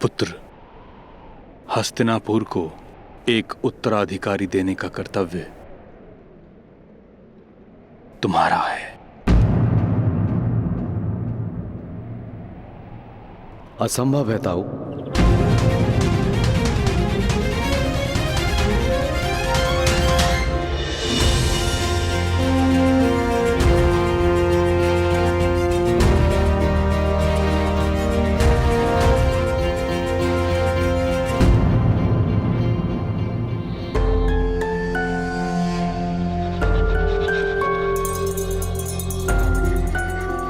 पुत्र, हस्तिनापुर को एक उत्तराधिकारी देने का कर्तव्य तुम्हारा है। असंभव है ताऊ।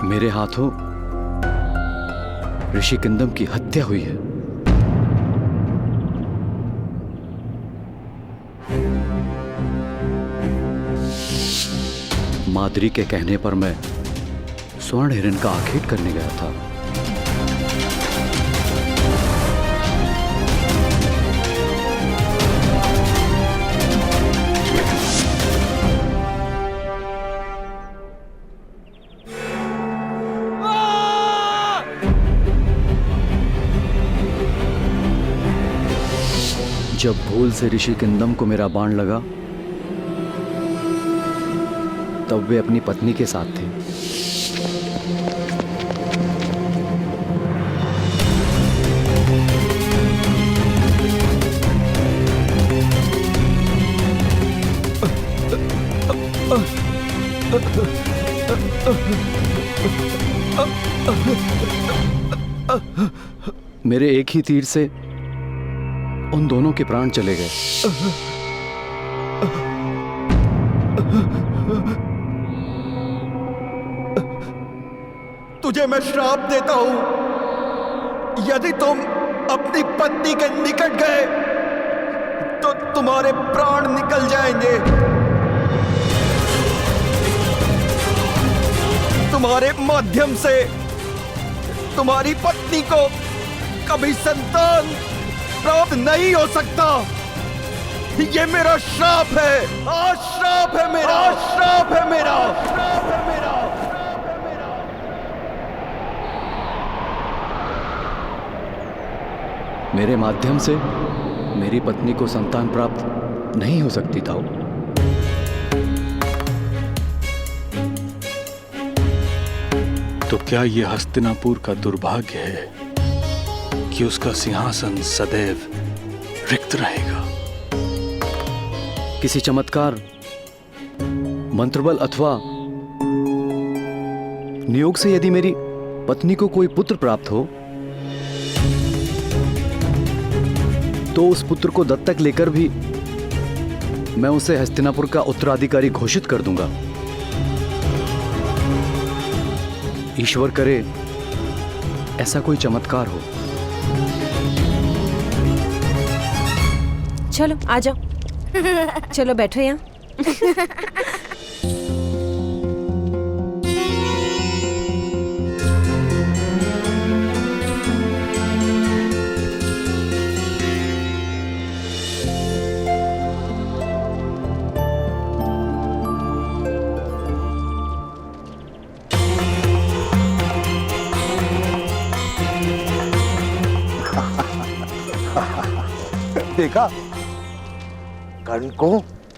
मेरे हाथों ऋषि किंदम की हत्या हुई है। माद्री के कहने पर मैं स्वर्ण हिरण का आखेट करने गया था। जब भूल से ऋषि किंदम को मेरा बाण लगा तब वे अपनी पत्नी के साथ थे। मेरे एक ही तीर से उन दोनों के प्राण चले गए। तुझे मैं श्राप देता हूं, यदि तुम अपनी पत्नी के निकट गए तो तुम्हारे प्राण निकल जाएंगे। तुम्हारे माध्यम से तुम्हारी पत्नी को कभी संतान प्राप्त नहीं हो सकता। ये मेरा श्राप है। आज श्राप है मेरा। श्राप है मेरा। श्राप है मेरा। मेरे माध्यम से मेरी पत्नी को संतान प्राप्त नहीं हो सकती था। तो क्या यह हस्तिनापुर का दुर्भाग्य है कि उसका सिंहासन सदैव रिक्त रहेगा? किसी चमत्कार, मंत्रबल अथवा नियोग से यदि मेरी पत्नी को कोई पुत्र प्राप्त हो तो उस पुत्र को दत्तक लेकर भी मैं उसे हस्तिनापुर का उत्तराधिकारी घोषित कर दूंगा। ईश्वर करे ऐसा कोई चमत्कार हो। चलो आ जाओ। चलो बैठो यहाँ। देखा, कर्ण को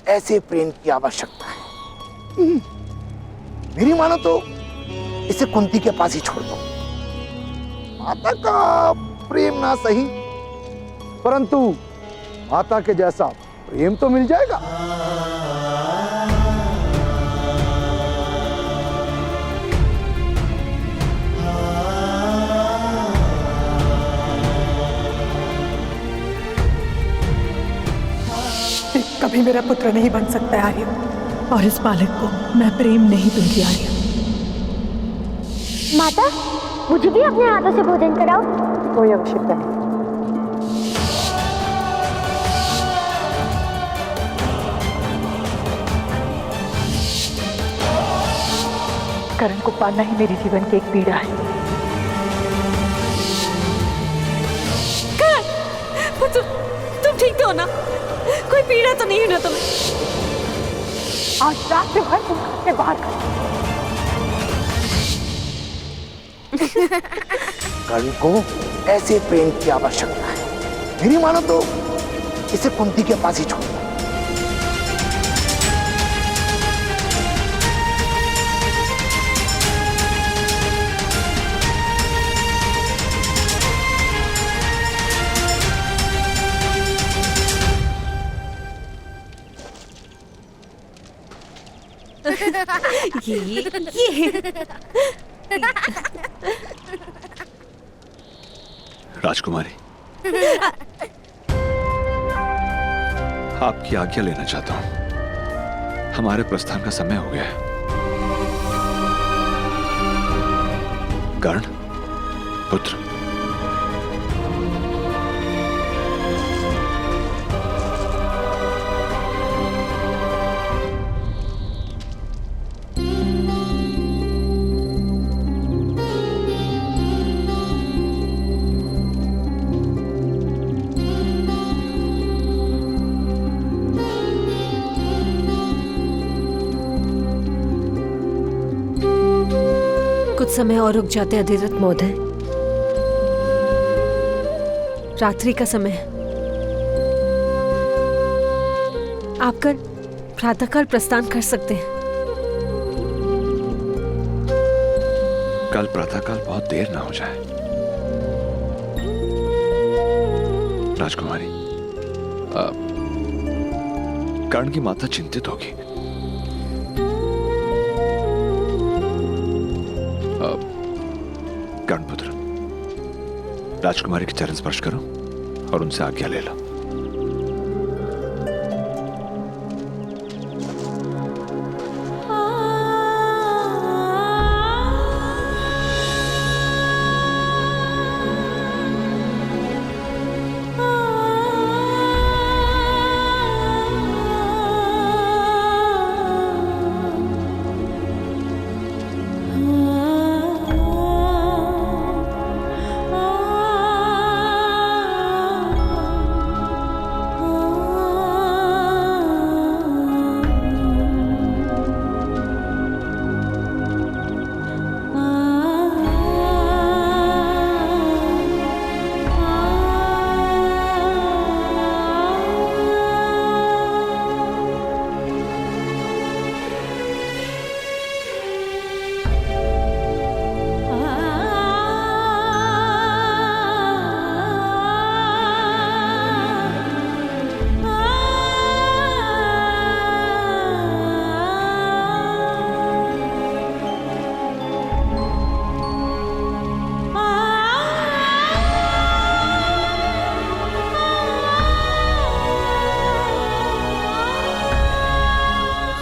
ऐसे प्रेम की आवश्यकता है। मेरी मानो तो इसे कुंती के पास ही छोड़ दो। माता का प्रेम ना सही, परंतु माता के जैसा प्रेम तो मिल जाएगा। कभी मेरा पुत्र नहीं बन सकता आर्य, और इस बालक को मैं प्रेम नहीं दूंगी आर्य। माता, मुझे भी अपने हाथों से भोजन कराओ। कोई आवश्यकता नहीं। करण को पालना ही मेरे जीवन की एक पीड़ा है। तुम ठीक तो हो ना? कोई पीड़ा तो नहीं है ना तुम्हें? आज रात से भर तुम घर से बाहर कर। कर्ण को ऐसे प्रेम की आवश्यकता है। मेरी मानो तो इसे कुंती के पास ही छोड़ दो। ये राजकुमारी, आपकी आज्ञा लेना चाहता हूं। हमारे प्रस्थान का समय हो गया है। कर्ण पुत्र, कुछ समय और रुक जाते अधिरथ महोदय। रात्रि का समय है। आप कर प्रातःकाल प्रस्थान कर सकते हैं। कल प्रातःकाल बहुत देर ना हो जाए। राजकुमारी, कर्ण की माता चिंतित होगी। कर्णपुत्र, राजकुमारी के चरण स्पर्श करो और उनसे आज्ञा ले लो।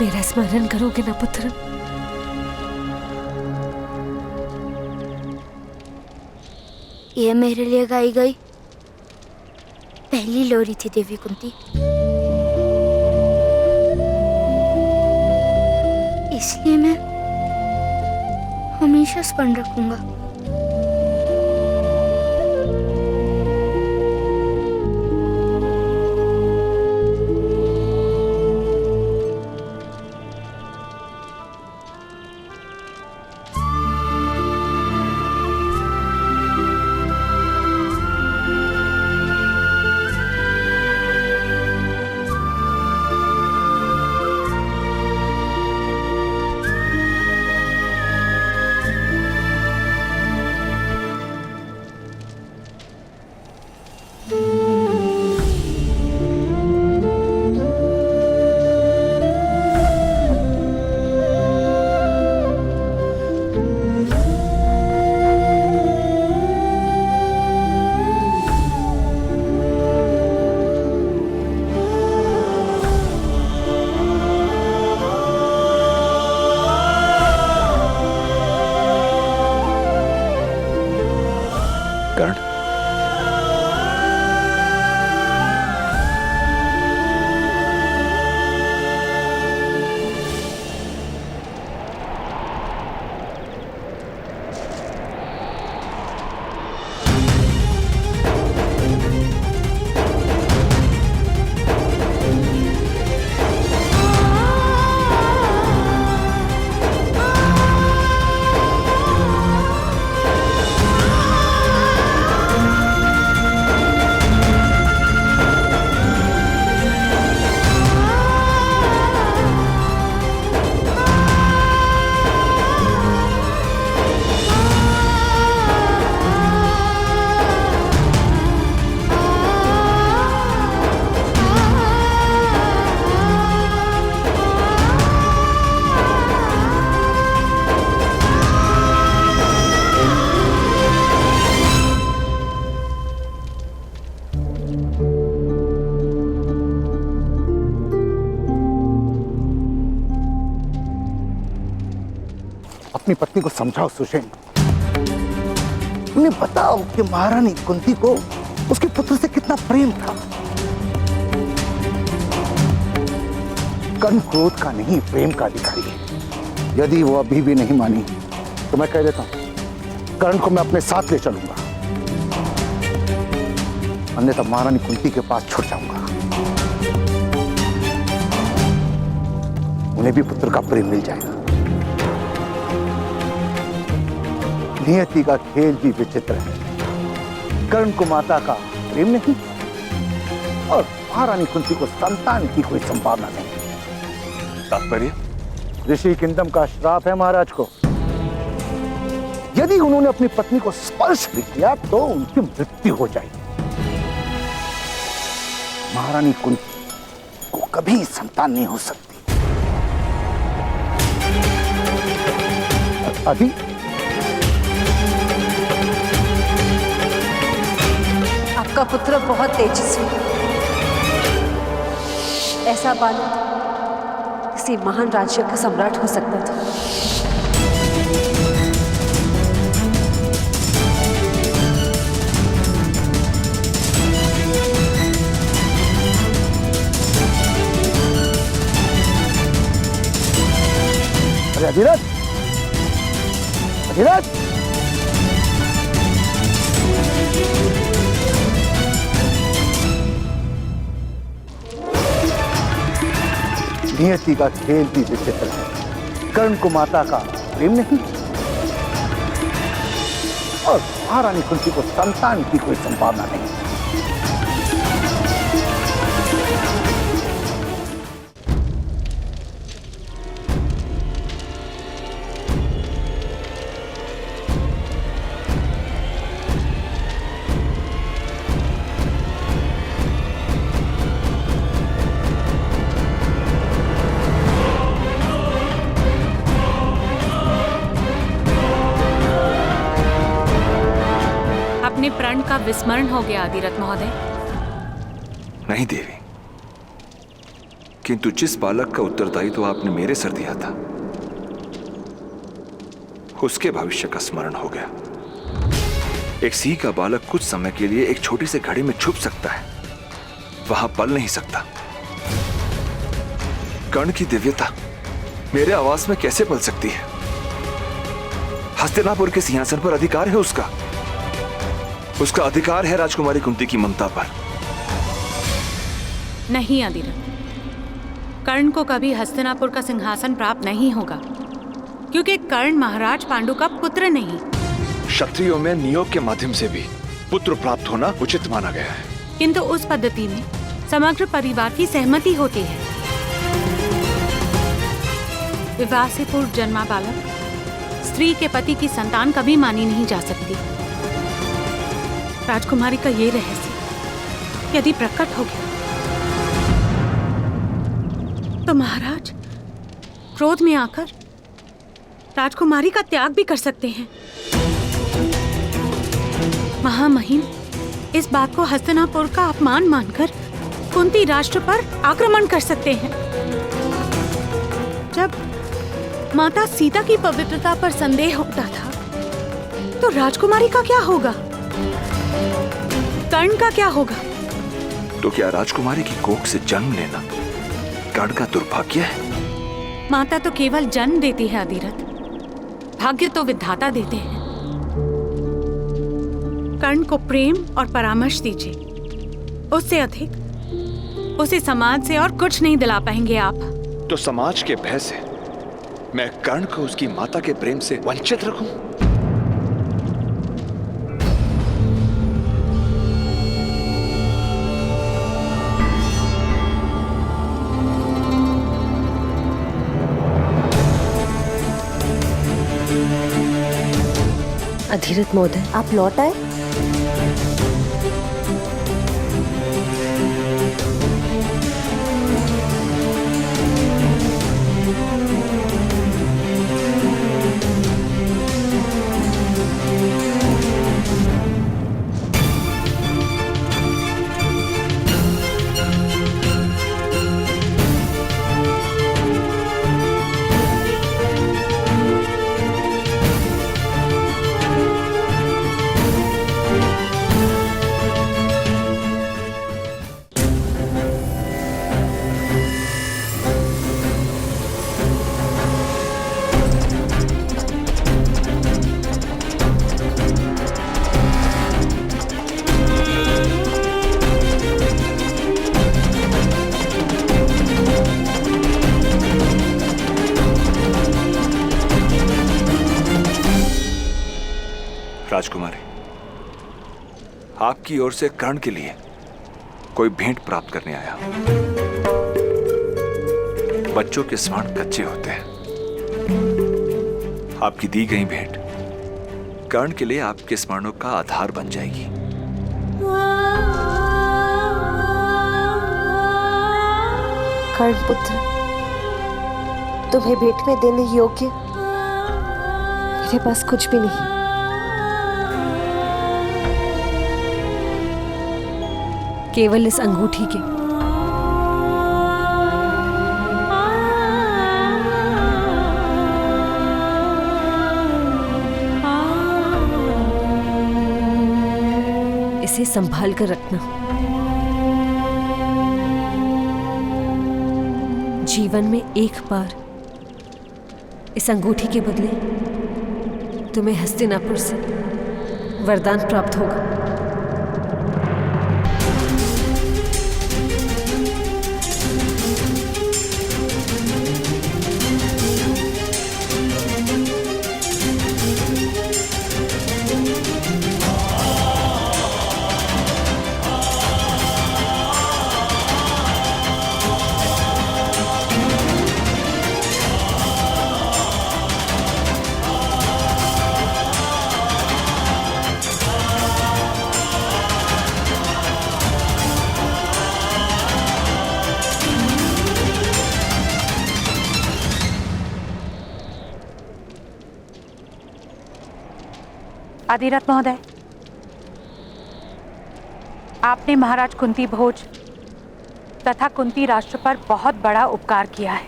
मेरा स्मरण करोगे ना पुत्र? ये मेरे लिए गाई गई पहली लोरी थी देवी कुंती। इसलिए मैं हमेशा स्मरण रखूंगा। अपनी पत्नी को समझाओ सुषेण। उन्हें बताओ कि महारानी कुंती को उसके पुत्र से कितना प्रेम था। कर्ण क्रोध का नहीं, प्रेम का अधिकारी है। यदि वो अभी भी नहीं मानी तो मैं कह देता हूं कर्ण को मैं अपने साथ ले चलूंगा, अन्यथा महारानी कुंती के पास छुट जाऊंगा। उन्हें भी पुत्र का प्रेम मिल जाएगा। नियति का खेल भी विचित्र है। कर्ण को माता का प्रेम नहीं और महारानी कुंती को संतान की कोई संभावना नहीं। तात्पर्य? ऋषि किंदम का श्राप है महाराज को। यदि उन्होंने अपनी पत्नी को स्पर्श भी किया तो उनकी मृत्यु हो जाएगी। महारानी कुंती को कभी संतान नहीं हो सकती। अभी आपका पुत्र बहुत तेजस्वी, ऐसा बालक किसी महान राज्य का सम्राट हो सकता था। अरे अधिरथ, अधिरथ, नियति का खेल भी विचित्र है। कर्ण को माता का प्रेम नहीं और महारानी कुंती को संतान की कोई संभावना नहीं। अपने प्रण का विस्मरण हो गया अधिरथ महोदय। नहीं देवी, किंतु जिस बालक का उत्तरदायित्व आपने मेरे सर दिया था उसके भविष्य का स्मरण हो गया। एक सी का बालक कुछ समय के लिए एक छोटी सी घड़ी में छुप सकता है, वहां पल नहीं सकता। कर्ण की दिव्यता मेरे आवास में कैसे पल सकती है? हस्तिनापुर के सिंहासन पर अधिकार है उसका। उसका अधिकार है राजकुमारी कुंती की ममता पर। नहीं अधिरथ, कर्ण को कभी हस्तिनापुर का सिंहासन प्राप्त नहीं होगा, क्योंकि कर्ण महाराज पांडु का पुत्र नहीं। क्षत्रियों में नियोग के माध्यम से भी पुत्र प्राप्त होना उचित माना गया है, किंतु उस पद्धति में समग्र परिवार की सहमति होती है। विवाह से पूर्व जन्मा बालक स्त्री के पति की संतान कभी मानी नहीं जा सकती। राजकुमारी का ये रहस्य यदि प्रकट हो गया तो महाराज क्रोध में आकर राजकुमारी का त्याग भी कर सकते हैं। महामहिम इस बात को हस्तिनापुर का अपमान मानकर कुंती राष्ट्र पर आक्रमण कर सकते हैं। जब माता सीता की पवित्रता पर संदेह होता था तो राजकुमारी का क्या होगा? कर्ण का क्या होगा? तो क्या राजकुमारी की कोख से जन्म लेना कर्ण का दुर्भाग्य है? माता तो केवल जन्म देती है अधिरथ, भाग्य तो विधाता देते हैं। कर्ण को प्रेम और परामर्श दीजिए, उससे अधिक उसे समाज से और कुछ नहीं दिला पाएंगे आप। तो समाज के भय से मैं कर्ण को उसकी माता के प्रेम से वंचित रखूं? अधिरथ महोदय, आप लौट आए? आपकी ओर से कर्ण के लिए कोई भेंट प्राप्त करने आया। बच्चों के स्वर्ण कच्चे होते हैं। आपकी दी गई भेंट कर्ण के लिए आपके स्मरणों का आधार बन जाएगी। कर्ण पुत्र, तुम्हें भेंट में देने योग्य मेरे पास कुछ भी नहीं। केवल इस अंगूठी के। इसे संभाल कर रखना। जीवन में एक बार इस अंगूठी के बदले तुम्हें हस्तिनापुर से वरदान प्राप्त होगा। आदिरथ महोदय, आपने महाराज कुंती भोज तथा कुंती राष्ट्र पर बहुत बड़ा उपकार किया है।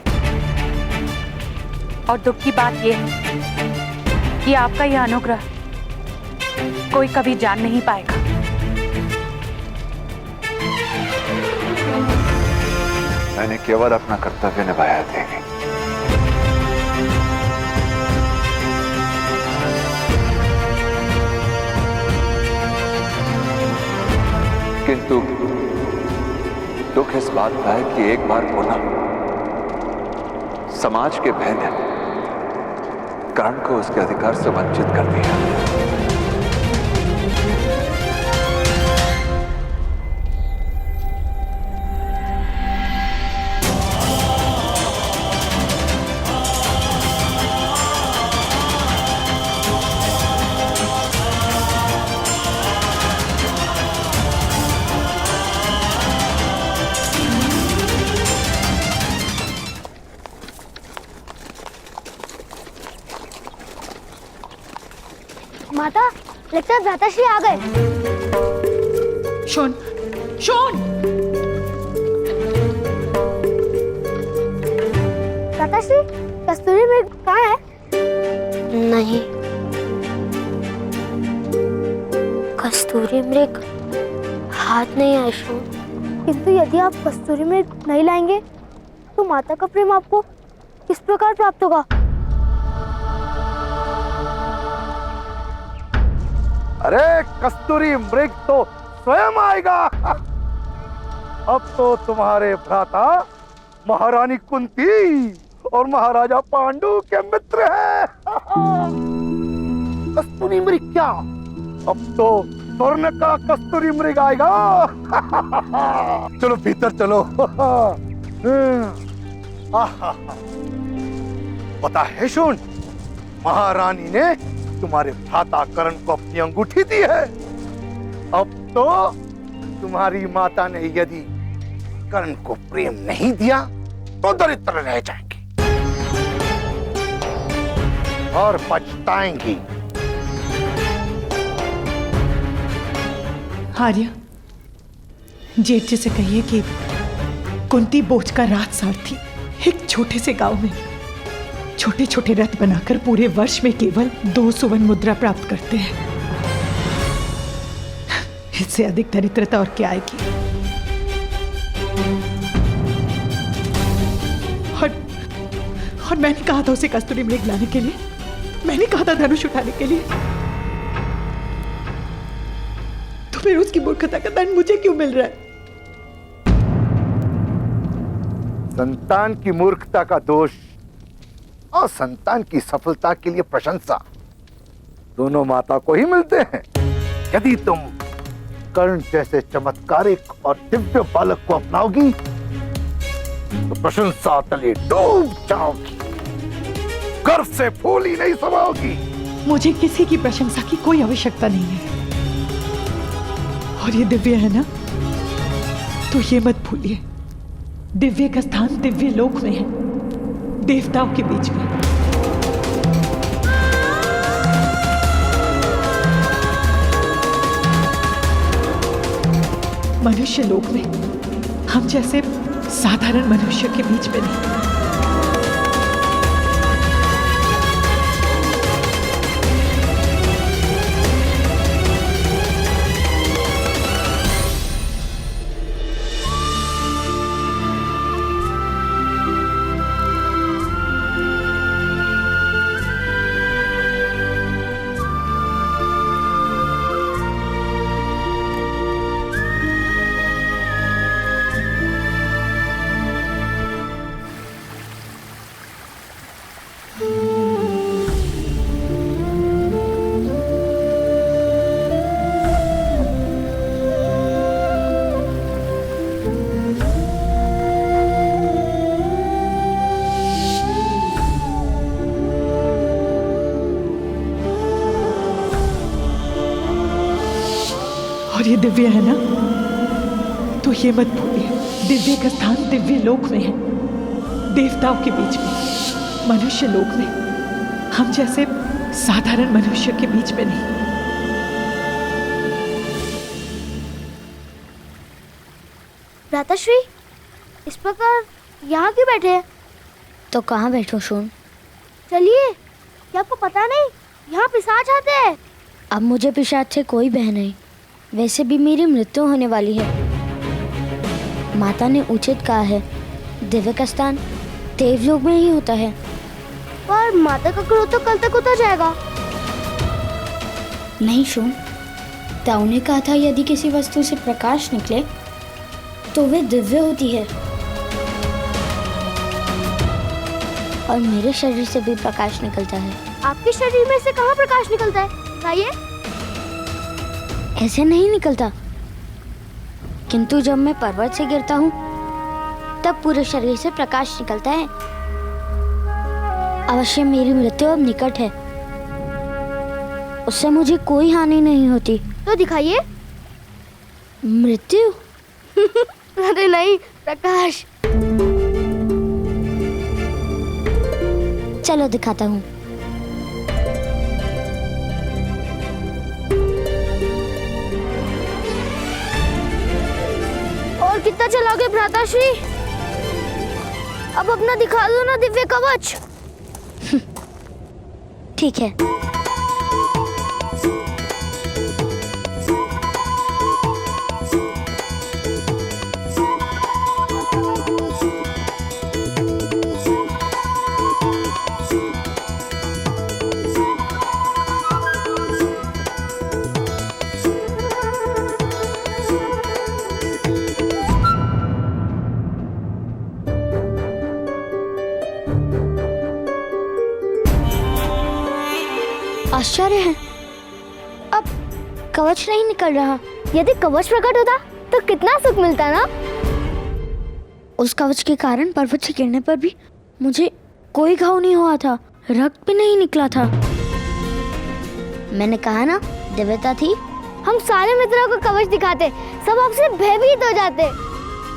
और दुख की बात यह है कि आपका यह अनुग्रह कोई कभी जान नहीं पाएगा। मैंने केवल अपना कर्तव्य निभाया देवी। किंतु दुख इस बात का है कि एक बार पुनः समाज के भय ने कर्ण को उसके अधिकार से वंचित कर दिया। माता, लगता है भ्राताश्री आ गए। Shown, shown! भ्राताश्री, कस्तूरी मृग कहाँ है? नहीं, कस्तूरी मृग हाथ नहीं आए शोन। किंतु यदि आप कस्तूरी मृग नहीं लाएंगे तो माता का प्रेम आपको किस प्रकार प्राप्त होगा? अरे कस्तूरी मृग तो स्वयं आएगा। अब तो तुम्हारे भ्राता महारानी कुंती और महाराजा पांडु के मित्र हैं। कस्तूरी मृग क्या, अब तो स्वर्ण का कस्तूरी मृग आएगा। चलो भीतर चलो। पता है सुन, महारानी ने तुम्हारे भ्राता कर्ण को अपनी अंगूठी दी है। अब तो तुम्हारी माता ने यदि कर्ण को प्रेम नहीं दिया तो दरिद्र रह जाएंगी और पछताएंगी। आर्य, जेठ जी से कहिए कि कुंती बोझ का राजसारथी एक छोटे से गांव में छोटे छोटे रथ बनाकर पूरे वर्ष में केवल 2 सुवर्ण मुद्रा प्राप्त करते हैं। इससे अधिक दरिद्रता और क्या आएगी? और मैंने कहा था उसे कस्तूरी मृग लाने के लिए, मैंने कहा था धनुष उठाने के लिए, तो फिर उसकी मूर्खता का दंड मुझे क्यों मिल रहा है? संतान की मूर्खता का दोष और संतान की सफलता के लिए प्रशंसा दोनों माता को ही मिलते हैं। यदि तुम कर्ण जैसे चमत्कारिक और दिव्य बालक को अपनाओगी तो प्रशंसा तले डूब जाओगी, गर्व से फूल ही नहीं समाओगी। मुझे किसी की प्रशंसा की कोई आवश्यकता नहीं है। और ये दिव्य है ना, तो ये मत भूलिए, दिव्य का स्थान दिव्य लोक में है, देवताओं के बीच में। मनुष्य लोक में हम जैसे साधारण मनुष्य के बीच में नहीं। और ये दिव्य है ना, तो ये मत भूलिए, दिव्य का स्थान दिव्य लोक में है, देवताओं के बीच में। मनुष्य लोक में हम जैसे साधारण मनुष्य के बीच में नहीं। भ्राताश्री, इस प्रकार यहाँ क्यों बैठे हैं? तो कहाँ बैठो शोन? चलिए, क्या आपको पता नहीं यहाँ पिशाच आते हैं? अब मुझे पिशाच से कोई भय नहीं, वैसे भी मेरी मृत्यु होने वाली है। माता ने उचित कहा है, दिव्य का स्थान देवलोक में ही होता है। पर माता का क्रोध तो कल तक उतर जाएगा। नहीं शोन, ताऊ ने कहा था यदि किसी वस्तु से प्रकाश निकले तो वे दिव्य होती है। और मेरे शरीर से भी प्रकाश निकलता है। आपके शरीर में से कहाँ प्रकाश निकलता है? बताइए। ऐसे नहीं निकलता, किंतु जब मैं पर्वत से गिरता हूँ तब पूरे शरीर से प्रकाश निकलता है। अवश्य मेरी मृत्यु अब निकट है, उससे मुझे कोई हानि नहीं होती। तो दिखाइए। मृत्यु? अरे नहीं, प्रकाश। चलो दिखाता हूँ। और कितना चलाओगे भ्राताश्री? अब अपना दिखा दो ना दिव्य कवच। ठीक है। आश्चर्य है, अब कवच नहीं निकल रहा। यदि कवच प्रकट होता तो कितना सुख मिलता ना। उस कवच के कारण पर्वत से गिरने पर भी मुझे कोई घाव नहीं हुआ था, रक्त भी नहीं निकला था। मैंने कहा ना, दिव्यता थी। हम सारे मित्रों को कवच दिखाते, सब आपसे भयभीत हो जाते।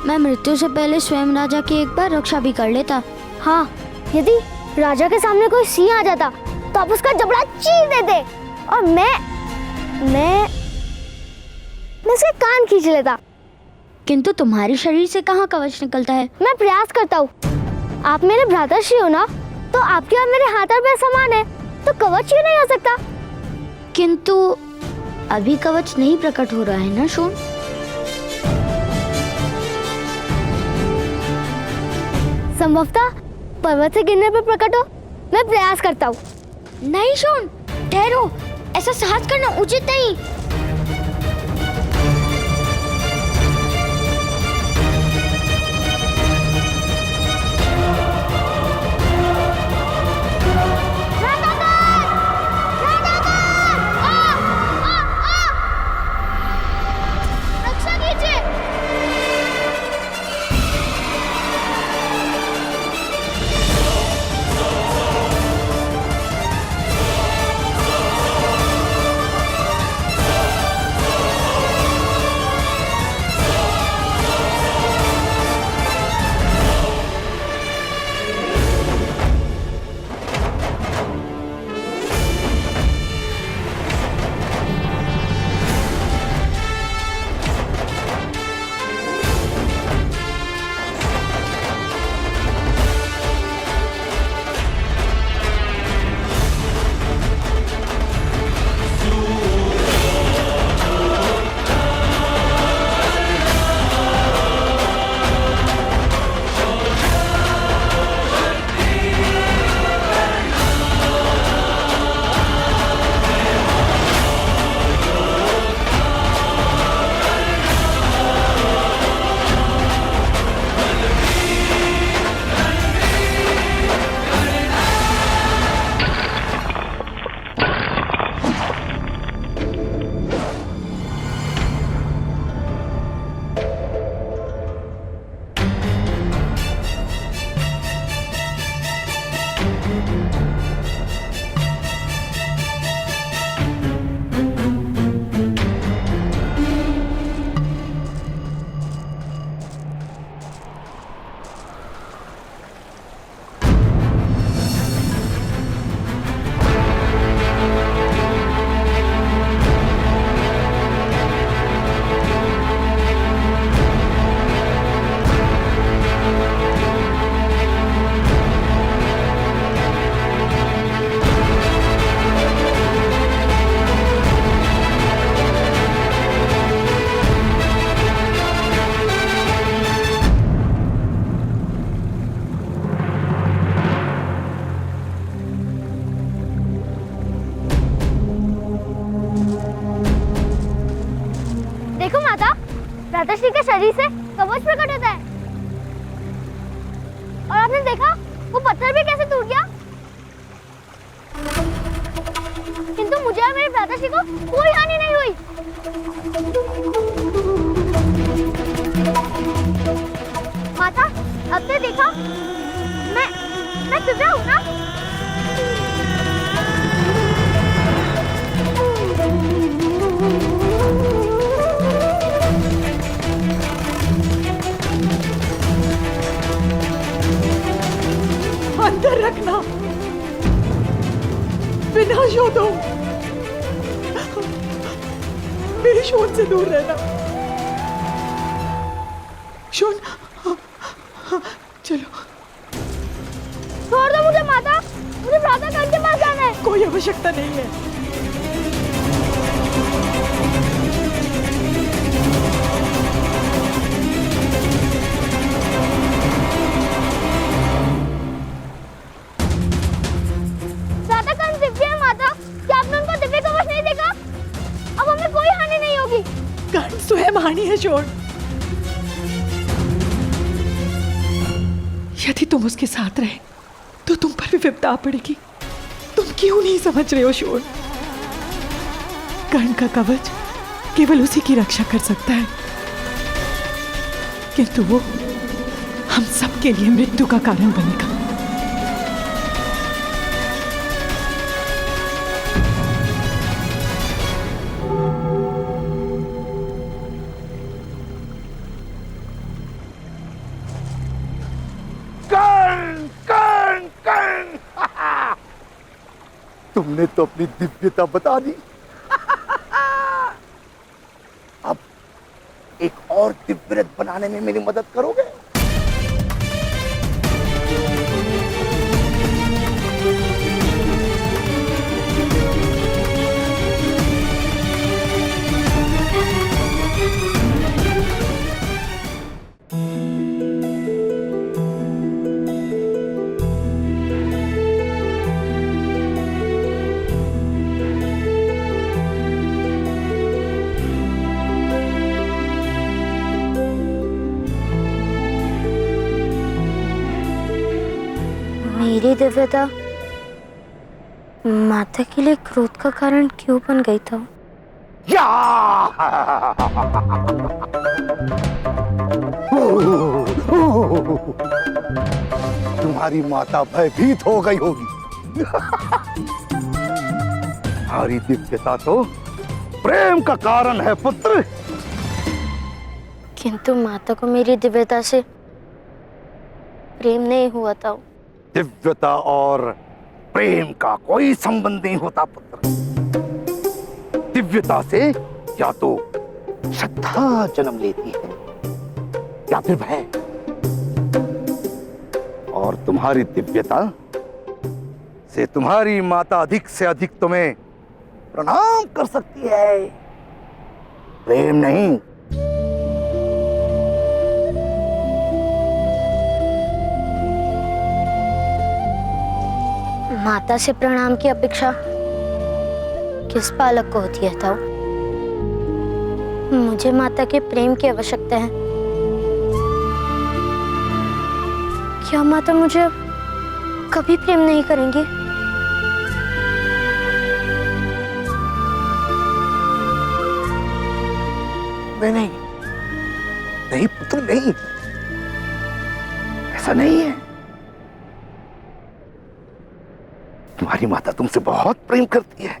मैं मृत्यु से पहले स्वयं राजा की एक बार रक्षा भी कर लेता। हाँ, यदि राजा के सामने कोई सिंह आ जाता तो आप उसका जबड़ा चीर देते और मैं उसके कान खींच लेता। किंतु तुम्हारे शरीर से कहाँ कवच निकलता है? मैं प्रयास करता हूँ। आप मेरे भ्राताश्री हो ना, तो आपके और मेरे हाथ और पैर समान है, तो कवच क्यों नहीं हो सकता? किंतु अभी कवच नहीं प्रकट हो रहा है ना शोन? संभवतः पर्वत से गिरने पर प्रकट हो। मैं प्रयास करता हूँ। नहीं शोन, ठहरो, ऐसा साहस करना उचित नहीं। भ्राताश्री के शरीर से कवच प्रकट होता है। और आपने देखा वो पत्थर भी कैसे टूट गया। किंतु मुझे और मेरे भ्राताश्री को कोई हानि नहीं हुई। माता, अब तो देखा मैं दिव्या हूँ ना। अंदर रखना, विनाश हो दो, मेरे शोन से दूर रहना। शोन, चलो। छोड़ दो मुझे माता, मुझे भ्राता कर्ण के पास जाना है। कोई आवश्यकता नहीं है। भ्राता कर्ण दिव्य है माता, क्या आपने उनको दिव्य कवच नहीं देखा? अब हमें कोई हानि नहीं होगी। कर्ण स्वयं हानि है शोन। यदि तुम उसके साथ रहे तो तुम पर भी विपदा आ पड़ेगी। तुम क्यों नहीं समझ रहे हो शोन? कर्ण का कवच केवल उसी की रक्षा कर सकता है, किंतु वो हम सबके लिए मृत्यु का कारण बनेगा। तुमने तो अपनी दिव्यता बता दी। अब एक और दिव्य रथ बनाने में मेरी मदद करोगे? मेरी दिव्यता माता के लिए क्रोध का कारण क्यों बन गई था? या! तुम्हारी माता भयभीत हो गई होगी। तुम्हारी दिव्यता तो प्रेम का कारण है पुत्र। किंतु माता को मेरी दिव्यता से प्रेम नहीं हुआ था। दिव्यता और प्रेम का कोई संबंध नहीं होता पुत्र। दिव्यता से या तो श्रद्धा जन्म लेती है या फिर भय। और तुम्हारी दिव्यता से तुम्हारी माता अधिक से अधिक तुम्हें प्रणाम कर सकती है, प्रेम नहीं। माता से प्रणाम की अपेक्षा किस बालक को होती है ताऊ? मुझे माता के प्रेम की आवश्यकता है। क्या माता मुझे कभी प्रेम नहीं करेंगी? नहीं, नहीं पुत्र नहीं, ऐसा नहीं है। तुम्हारी माता तुमसे बहुत प्रेम करती है।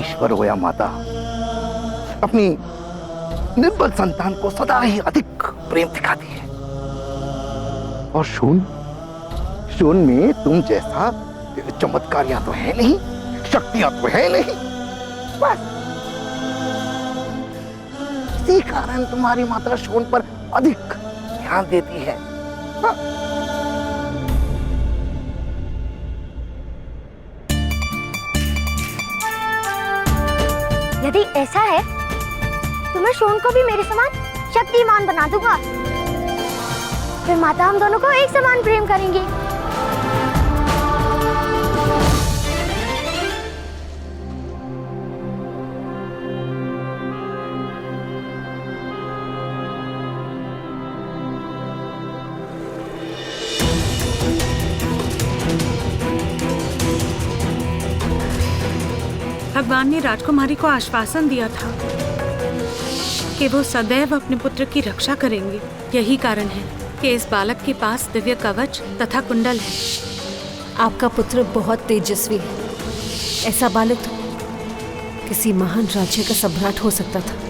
ईश्वर हो या माता, अपनी निर्बल संतान को सदा ही अधिक प्रेम दिखाती है। और शून में तुम जैसा चमत्कारियां तो है नहीं, शक्तियां तो है नहीं, बस इसी कारण तुम्हारी माता शून पर अधिक ध्यान देती है। हाँ। यदि ऐसा है तो मैं शोन को भी मेरे समान शक्तिमान बना दूंगा। फिर माता हम दोनों को एक समान प्रेम करेंगी। भगवान ने राजकुमारी को आश्वासन दिया था कि वो सदैव अपने पुत्र की रक्षा करेंगे। यही कारण है कि इस बालक के पास दिव्य कवच तथा कुंडल है। आपका पुत्र बहुत तेजस्वी है। ऐसा बालक तो किसी महान राज्य का सम्राट हो सकता था।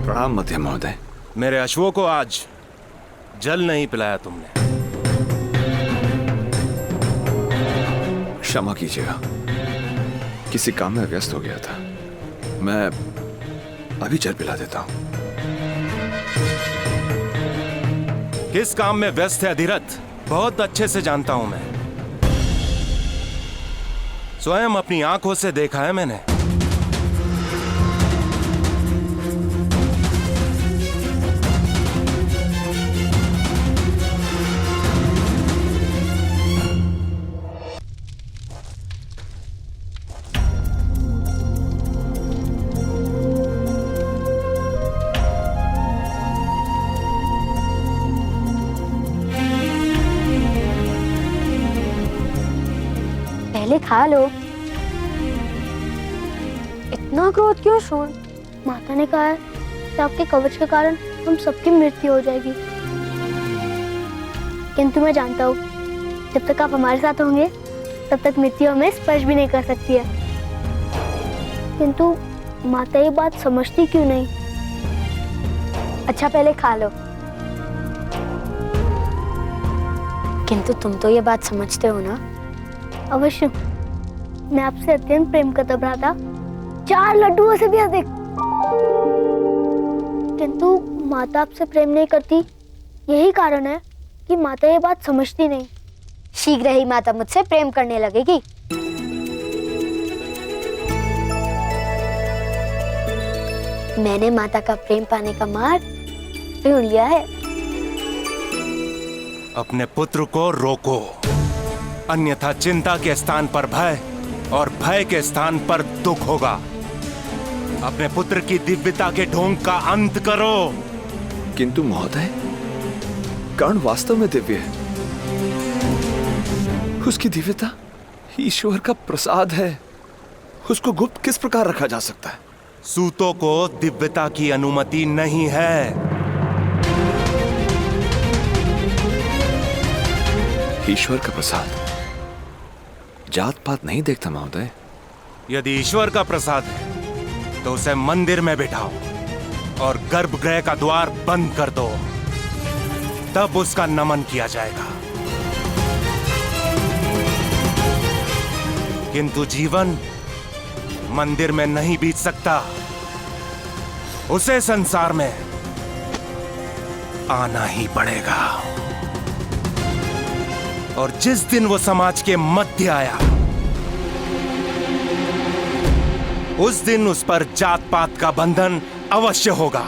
प्रणाम मध्यम महोदय। मेरे अश्वों को आज जल नहीं पिलाया तुमने। क्षमा कीजिएगा, किसी काम में व्यस्त हो गया था। मैं अभी जल पिला देता हूं। किस काम में व्यस्त है अधिरथ, बहुत अच्छे से जानता हूं मैं। स्वयं अपनी आंखों से देखा है मैंने। पहले खा लो। इतना क्रोध क्यों शोन? माता ने कहा है कि आपके कवच के कारण हम सबकी मृत्यु हो जाएगी। किंतु मैं जानता हूँ जब तक आप हमारे साथ होंगे तब तक मृत्यु हमें स्पर्श भी नहीं कर सकती है। किंतु माता ये बात समझती क्यों नहीं? अच्छा पहले खा लो। किंतु तुम तो ये बात समझते हो ना? अवश्य, मैं आपसे अत्यंत प्रेम करता भ्राता, 4 लड्डुओं से भी अधिक। किंतु माता आपसे प्रेम नहीं करती, यही कारण है कि माता ये बात समझती नहीं। शीघ्र ही माता मुझसे प्रेम करने लगेगी। मैंने माता का प्रेम पाने का मार्ग ढूंढ लिया है। अपने पुत्र को रोको, अन्यथा चिंता के स्थान पर भय और भय के स्थान पर दुख होगा। अपने पुत्र की दिव्यता के ढोंग का अंत करो। किंतु महोदय, कर्ण वास्तव में दिव्य है। उसकी दिव्यता ईश्वर का प्रसाद है। उसको गुप्त किस प्रकार रखा जा सकता है? सूतों को दिव्यता की अनुमति नहीं है। ईश्वर का प्रसाद जात पात नहीं देखता महोदय। यदि ईश्वर का प्रसाद है तो उसे मंदिर में बिठाओ और गर्भगृह का द्वार बंद कर दो, तब उसका नमन किया जाएगा। किंतु जीवन मंदिर में नहीं बीत सकता, उसे संसार में आना ही पड़ेगा। और जिस दिन वो समाज के मध्य आया, उस दिन उस पर जात पात का बंधन अवश्य होगा।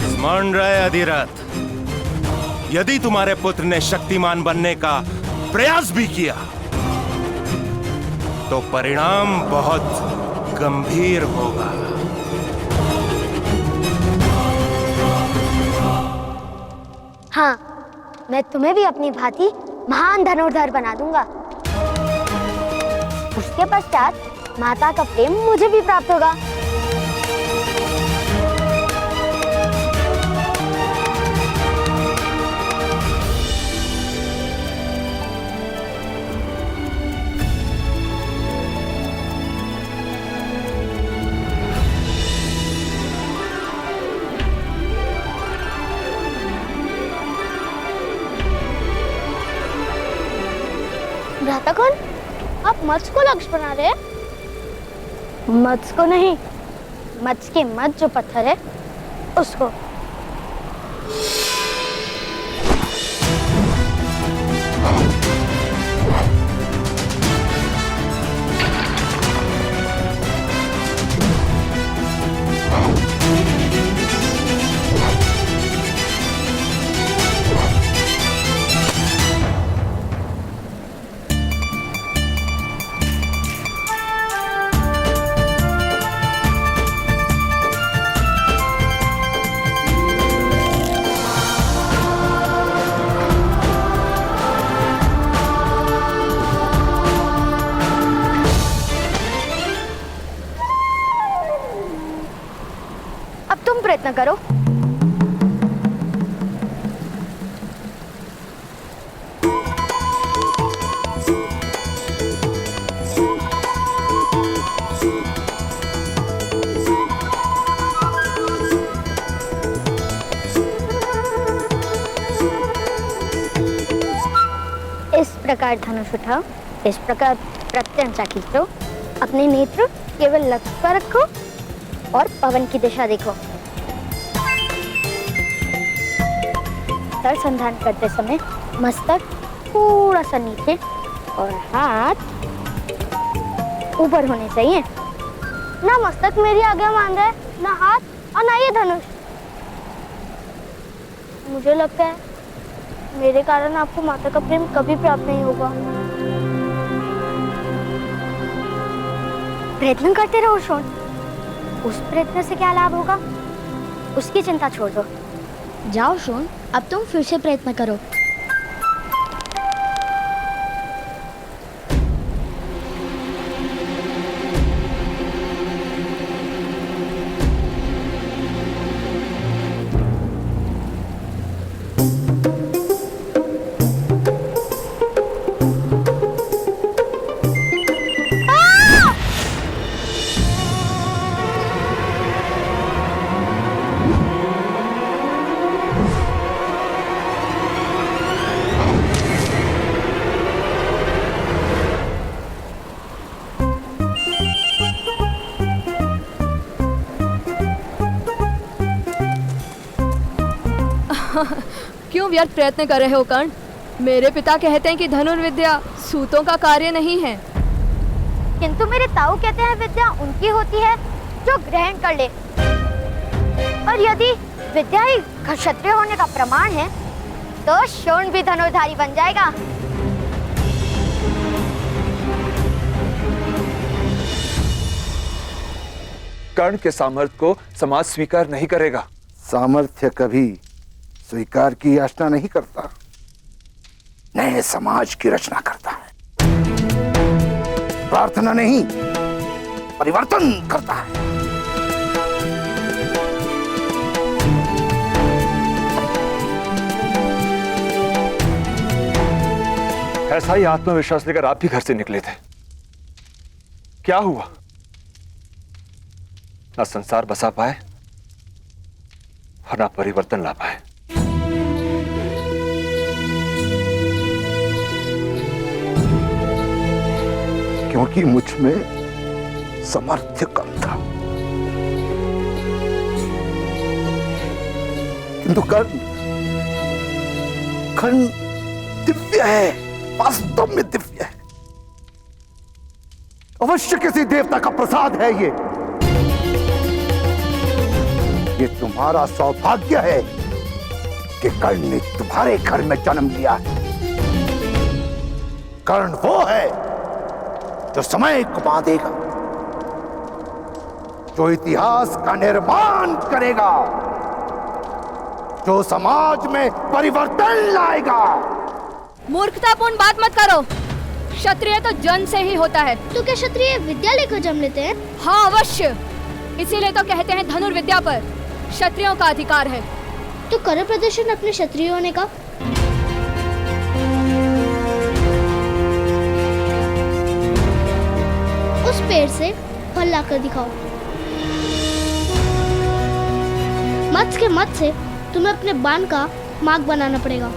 स्मरण रहे अधिरथ, यदि तुम्हारे पुत्र ने शक्तिमान बनने का प्रयास भी किया तो परिणाम बहुत गंभीर होगा। हाँ, मैं तुम्हें भी अपनी भांति महान धनुर्धर बना दूंगा। उसके पश्चात माता का प्रेम मुझे भी प्राप्त होगा। भ्राता कौन? आप मत्स्य को लक्ष्य बना रहे हैं? मत्स्य को नहीं, मत्स्य के मत जो पत्थर है उसको। करो। इस प्रकार धनुष उठाओ, इस प्रकार प्रत्यंचा खींचो, अपने नेत्र केवल लक्ष्य पर रखो और पवन की दिशा देखो। तल संधान करते समय मस्तक थोड़ा सा नीचे और हाथ ऊपर होने चाहिए। ना मस्तक मेरी आज्ञा मान रहा है, ना हाथ और ना ये धनुष। मुझे लगता है मेरे कारण आपको माता का प्रेम कभी प्राप्त नहीं होगा। प्रयत्न करते रहो शोन, उस प्रयत्न से क्या लाभ होगा उसकी चिंता छोड़ दो। जाओ शोन, अब तुम फिर से प्रयत्न करो। क्यों व्यर्थ प्रयत्न कर रहे हो कर्ण? मेरे पिता कहते हैं कि धनुर्विद्या सूतों का कार्य नहीं है। किंतु मेरे ताऊ कहते हैं विद्या उनकी होती है जो ग्रहण कर ले। और यदि विद्या ही क्षत्रिय होने का प्रमाण है तो शोण भी धनुर्धारी बन जाएगा। कर्ण के सामर्थ्य को समाज स्वीकार नहीं करेगा। सामर्थ्य कभी स्वीकार की याचना नहीं करता, नए समाज की रचना करता है। प्रार्थना नहीं, परिवर्तन करता है। ऐसा ही आत्मविश्वास लेकर आप भी घर से निकले थे। क्या हुआ? ना संसार बसा पाए और ना परिवर्तन ला पाए। क्योंकि मुझ में सामर्थ्य कम था। किंतु कर्ण दिव्य है, वास्तव में दिव्य है। अवश्य किसी देवता का प्रसाद है ये तुम्हारा सौभाग्य है कि कर्ण ने तुम्हारे घर में जन्म लिया है। कर्ण वो है जो समय को बांधेगा, जो इतिहास का निर्माण करेगा, जो समाज में परिवर्तन लाएगा। मूर्खतापूर्ण बात मत करो। क्षत्रिय तो जन्म से ही होता है। तो क्या क्षत्रिय विद्या लेकर जन्म लेते हैं? हाँ अवश्य, इसीलिए तो कहते हैं धनुर्विद्या पर क्षत्रियों का अधिकार है। तो करो प्रदर्शन अपने क्षत्रिय होने का। उस पेड़ से फल लाकर दिखाओ। मत्स्य के मत से तुम्हें अपने बाण का मार्ग बनाना पड़ेगा।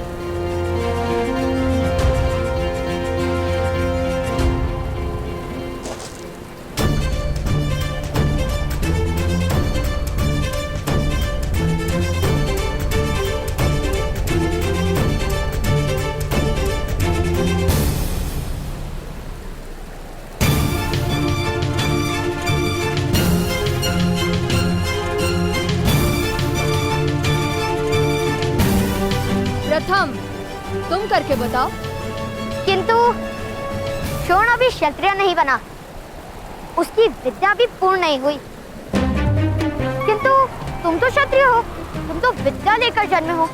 प्रथम तुम करके बताओ। किंतु शोण अभी क्षत्रिय नहीं बना, उसकी विद्या भी पूर्ण नहीं हुई। किंतु तुम तो क्षत्रिय हो, तुम तो विद्या लेकर जन्मे हो।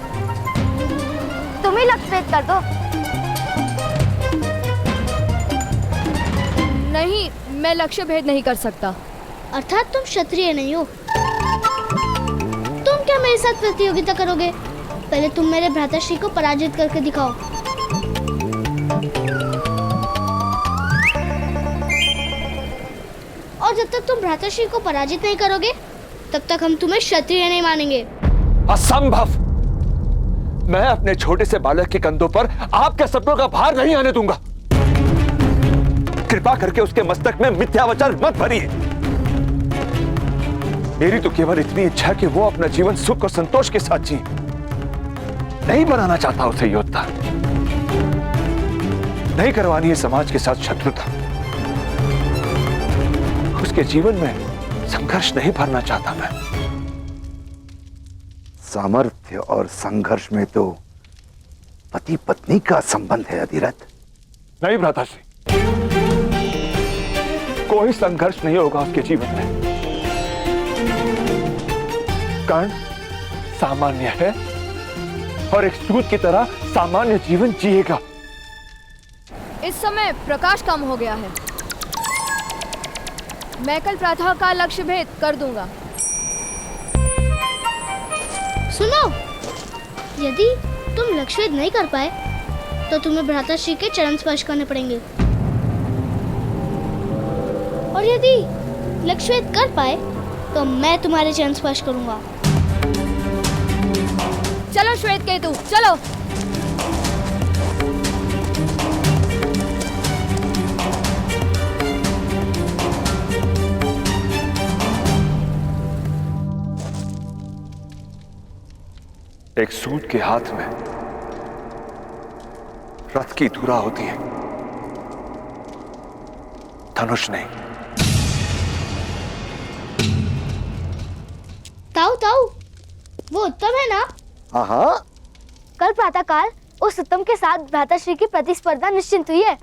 तुम ही लक्ष्य भेद कर दो। नहीं, मैं लक्ष्य भेद नहीं कर सकता। अर्थात तुम क्षत्रिय नहीं हो। तुम मेरे साथ प्रतियोगिता करोगे? पहले तुम मेरे भ्राताश्री को पराजित करके दिखाओ। और जब तक तुम भ्राताश्री को पराजित नहीं करोगे तब तक हम तुम्हें क्षत्रिय नहीं मानेंगे। असंभव। मैं अपने छोटे से बालक के कंधों पर आपके सपनों का भार नहीं आने दूंगा। कृपा करके उसके मस्तक में मिथ्या वचन मत भरिए। मेरी तो केवल इतनी इच्छा है कि वो अपना जीवन सुख और संतोष के साथ जी। नहीं बनाना चाहता उसे योद्धा, नहीं करवानी है समाज के साथ शत्रुता, उसके जीवन में संघर्ष नहीं भरना चाहता मैं। सामर्थ्य और संघर्ष में तो पति पत्नी का संबंध है अधिरथ। नहीं भ्राताश्री, कोई संघर्ष नहीं होगा उसके जीवन में। कर्ण सामान्य है और एक सूत की तरह सामान्य जीवन जिएगा। इस समय प्रकाश कम हो गया है। मैं कल प्रातः का लक्ष्य भेद कर दूंगा। सुनो, यदि तुम लक्ष्य भेद नहीं कर पाए तो तुम्हें भ्राताश्री के चरण स्पर्श करने पड़ेंगे, और यदि लक्ष्य भेद कर पाए तो मैं तुम्हारे चरण स्पर्श करूंगा। चलो श्वेत केतु, चलो। एक सूत के हाथ में रथ की धुरा होती है, धनुष नहीं। ताऊ ताऊ, वो उत्तम है ना? हाँ। कल प्रातःकाल उस उत्तम के साथ भ्राताश्री की प्रतिस्पर्धा निश्चित हुई है।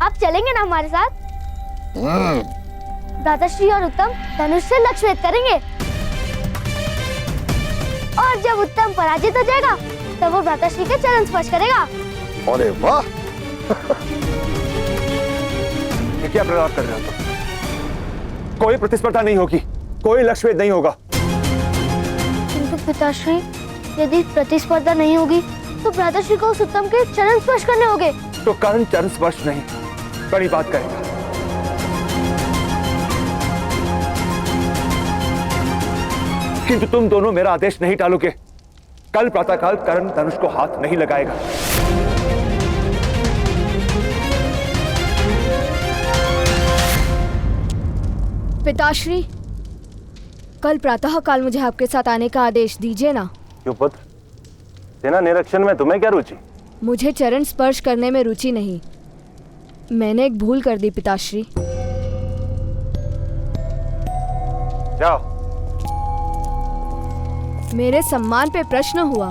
आप चलेंगे ना हमारे साथ? भ्राताश्री और उत्तम धनुष से लक्ष्य भेद करेंगे, और जब उत्तम पराजित हो जाएगा तब वो भ्राताश्री के चरण स्पर्श करेगा। अरे वाह! ये क्या प्रलाप कर रहे हो तुम? कोई प्रतिस्पर्धा नहीं होगी, कोई लक्ष्य भेद नहीं होगा। किंतु पिताश्री, यदि प्रतिस्पर्धा नहीं होगी तो भ्राताश्री को उस उत्तम के चरण स्पर्श करने होंगे। तो कर्ण चरण स्पर्श नहीं, बड़ी बात करेगा। किंतु तुम दोनों मेरा आदेश नहीं टालोगे। कल प्रातःकाल कर्ण धनुष को हाथ नहीं लगाएगा। पिताश्री, कल प्रातः काल मुझे आपके साथ आने का आदेश दीजिए ना। क्यों पुत्र, सेना निरीक्षण में तुम्हें क्या रुचि? मुझे चरण स्पर्श करने में रुचि नहीं। मैंने एक भूल कर दी पिताश्री। जाओ। मेरे सम्मान पे प्रश्न हुआ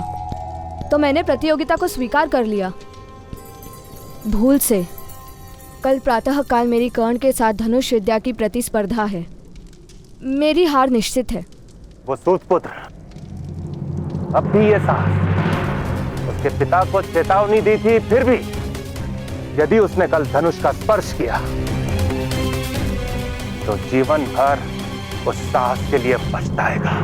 तो मैंने प्रतियोगिता को स्वीकार कर लिया। भूल से कल प्रातः काल मेरी कर्ण के साथ धनुष विद्या की प्रतिस्पर्धा है। मेरी हार निश्चित है। वो सूतपुत्र अब भी ये साहस उसके पिता को चेतावनी दी थी, फिर भी यदि उसने कल धनुष का स्पर्श किया तो जीवन भर उस साहस के लिए पछताएगा।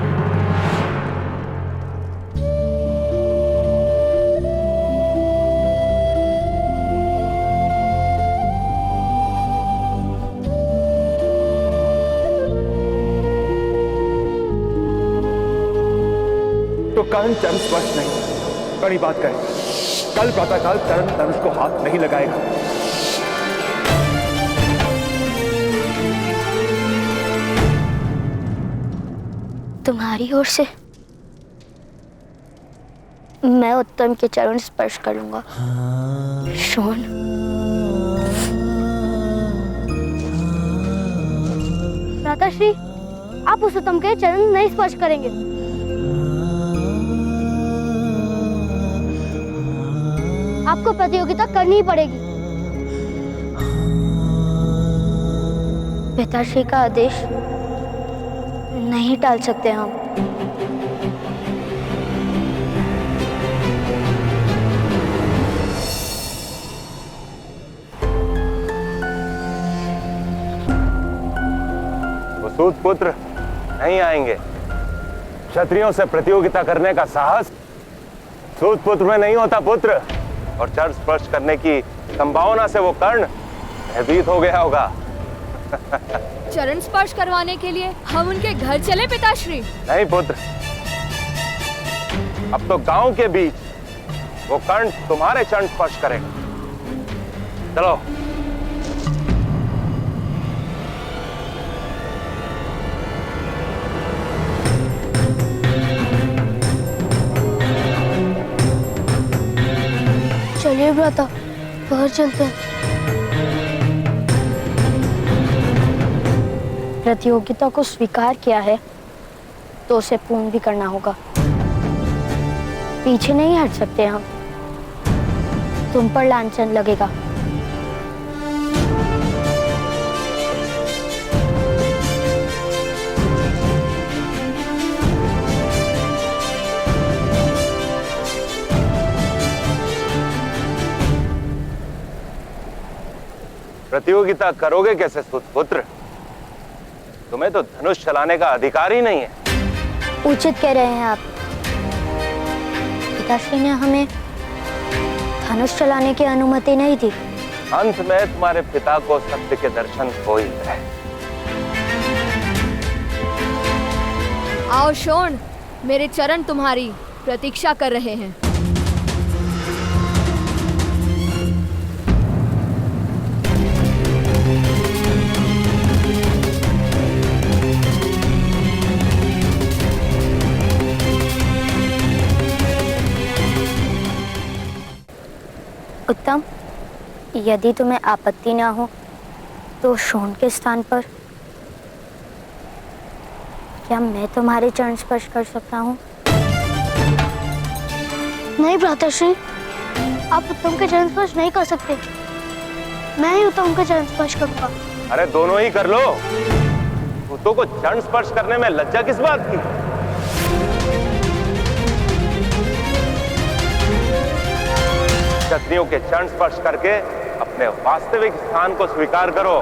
तो कर्ण चरण स्पर्श नहीं, बड़ी बात करें। कल प्रातःकाल कर्ण धनुष को हाथ नहीं लगाएगा। तुम्हारी ओर से मैं उत्तम के चरण स्पर्श करूंगा। शोन, भ्राताश्री, आप उस उत्तम के चरण नहीं स्पर्श करेंगे। आपको प्रतियोगिता करनी ही पड़ेगी। पिताश्री का आदेश नहीं टाल सकते हम। वो सूतपुत्र नहीं आएंगे। क्षत्रियों से प्रतियोगिता करने का साहस सूत पुत्र में नहीं होता पुत्र। और चरण स्पर्श करने की संभावना से वो कर्ण भयभीत हो गया होगा। चरण स्पर्श करवाने के लिए हम उनके घर चले पिताश्री? नहीं पुत्र, अब तो गांव के बीच वो कर्ण तुम्हारे चरण स्पर्श करेगा। चलो। चलिए भ्राता, बाहर चलते हैं। प्रतियोगिता को स्वीकार किया है तो उसे पूर्ण भी करना होगा। पीछे नहीं हट सकते हम, तुम पर लांछन लगेगा। प्रतियोगिता करोगे कैसे सुपुत्र? तुम्हें तो धनुष चलाने का अधिकार ही नहीं है। उचित कह रहे हैं आप। पिताश्री ने हमें धनुष चलाने की अनुमति नहीं दी। अंत में तुम्हारे पिता को सत्य के दर्शन हो ही गए। आओ शोण, मेरे चरण तुम्हारी प्रतीक्षा कर रहे हैं। उत्तम, यदि तुम्हें आपत्ति ना हो तो शोण के स्थान पर क्या मैं तुम्हारे चरण स्पर्श कर सकता हूँ? नहीं भ्राताश्री, आप उत्तम के चरण स्पर्श नहीं कर सकते। मैं ही उत्तम के चरण स्पर्श करूंगा। अरे दोनों ही कर लो। भूतों को चरण स्पर्श करने में लज्जा किस बात की? क्षत्रियों के चरण स्पर्श करके अपने वास्तविक स्थान को स्वीकार करो।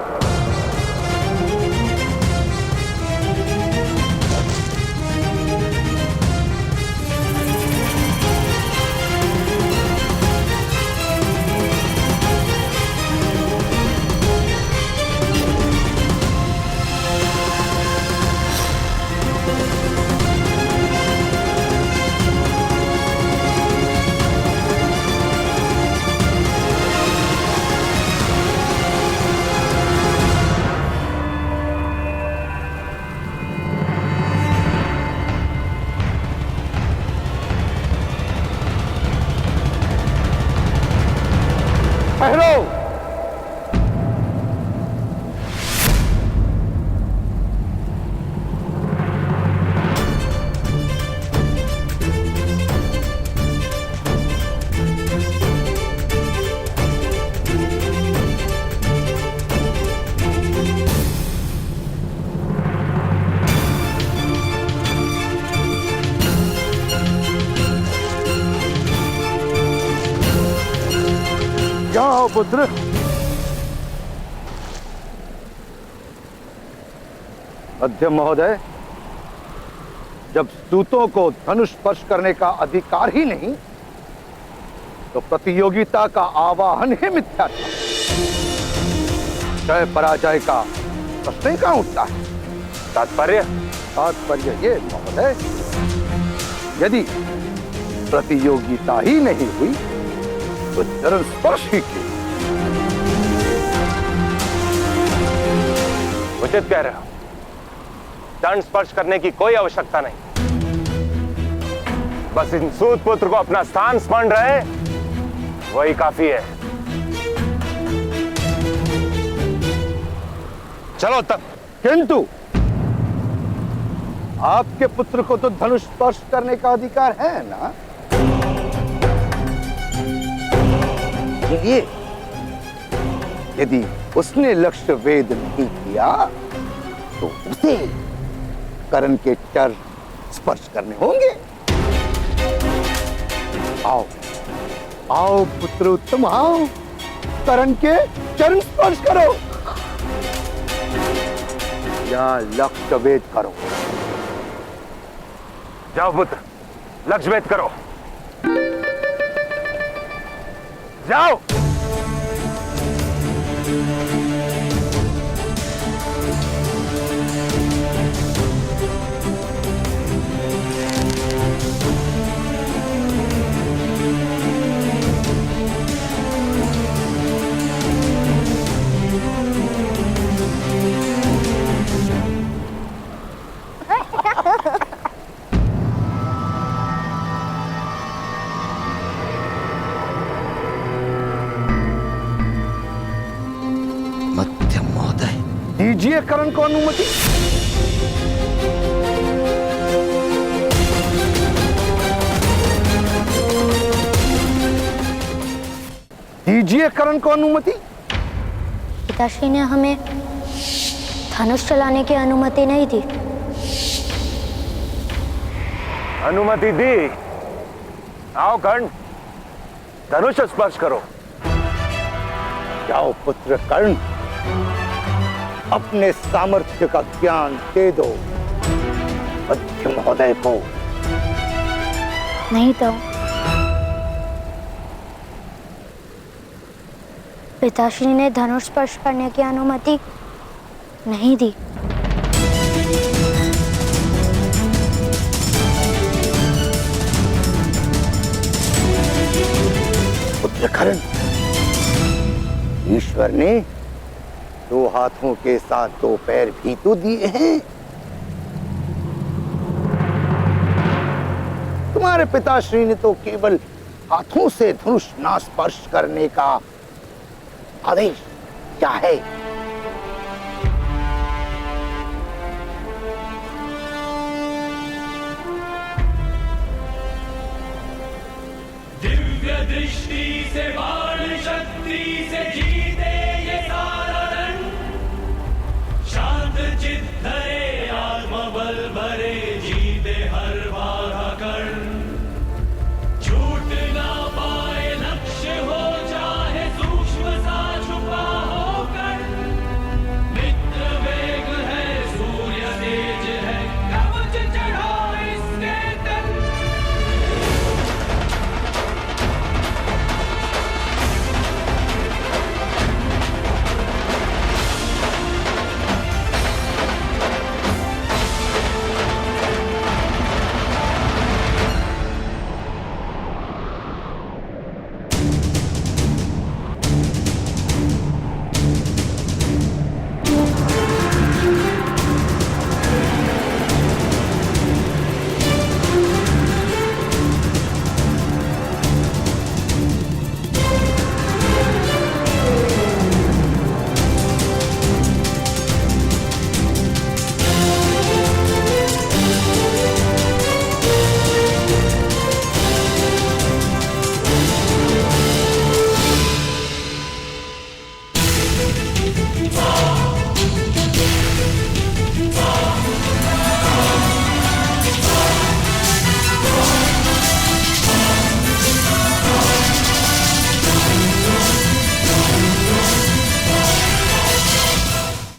जाओ पुत्र। मध्यम महोदय, जब सूतों को धनुष स्पर्श करने का अधिकार ही नहीं तो प्रतियोगिता का आवाहन ही मिथ्या था। जय पराजय का प्रश्न ही कहां उठता है? तात्पर्य ये महोदय, यदि प्रतियोगिता ही नहीं हुई तो चरण स्पर्श ही क्यों? उचित कह रहे हो। चरण स्पर्श करने की कोई आवश्यकता नहीं। बस इन सूत पुत्र को अपना स्थान स्मरण रहे, वही काफी है। चलो तक। किंतु आपके पुत्र को तो धनुष स्पर्श करने का अधिकार है ना? ये यदि उसने लक्ष्य वेद नहीं किया तो उसे कर्ण के चरण स्पर्श करने होंगे। आओ आओ पुत्र उत्तम, आओ कर्ण के चरण स्पर्श करो या लक्ष्य वेद करो। जाओ पुत्र, लक्ष्यभेद करो। जाओ। मध्यम महोदय, दीजिए कर्ण को अनुमति। दीजिए कर्ण को अनुमति। पिताश्री ने हमें धनुष चलाने की अनुमति नहीं दी। अनुमति दी। आओ कर्ण, धनुष स्पर्श करो। जाओ पुत्र कर्ण, अपने सामर्थ्य का ज्ञान दे दो मध्य महोदय को। नहीं तो पिताश्री ने धनुष स्पर्श करने की अनुमति नहीं दी। पुत्र कर्ण, ईश्वर ने 2 हाथों के साथ 2 पैर भी तो दिए हैं। तुम्हारे पिताश्री ने तो केवल हाथों से धनुष ना स्पर्श करने का आदेश क्या है। दिव्य दृष्टि से बाण शक्ति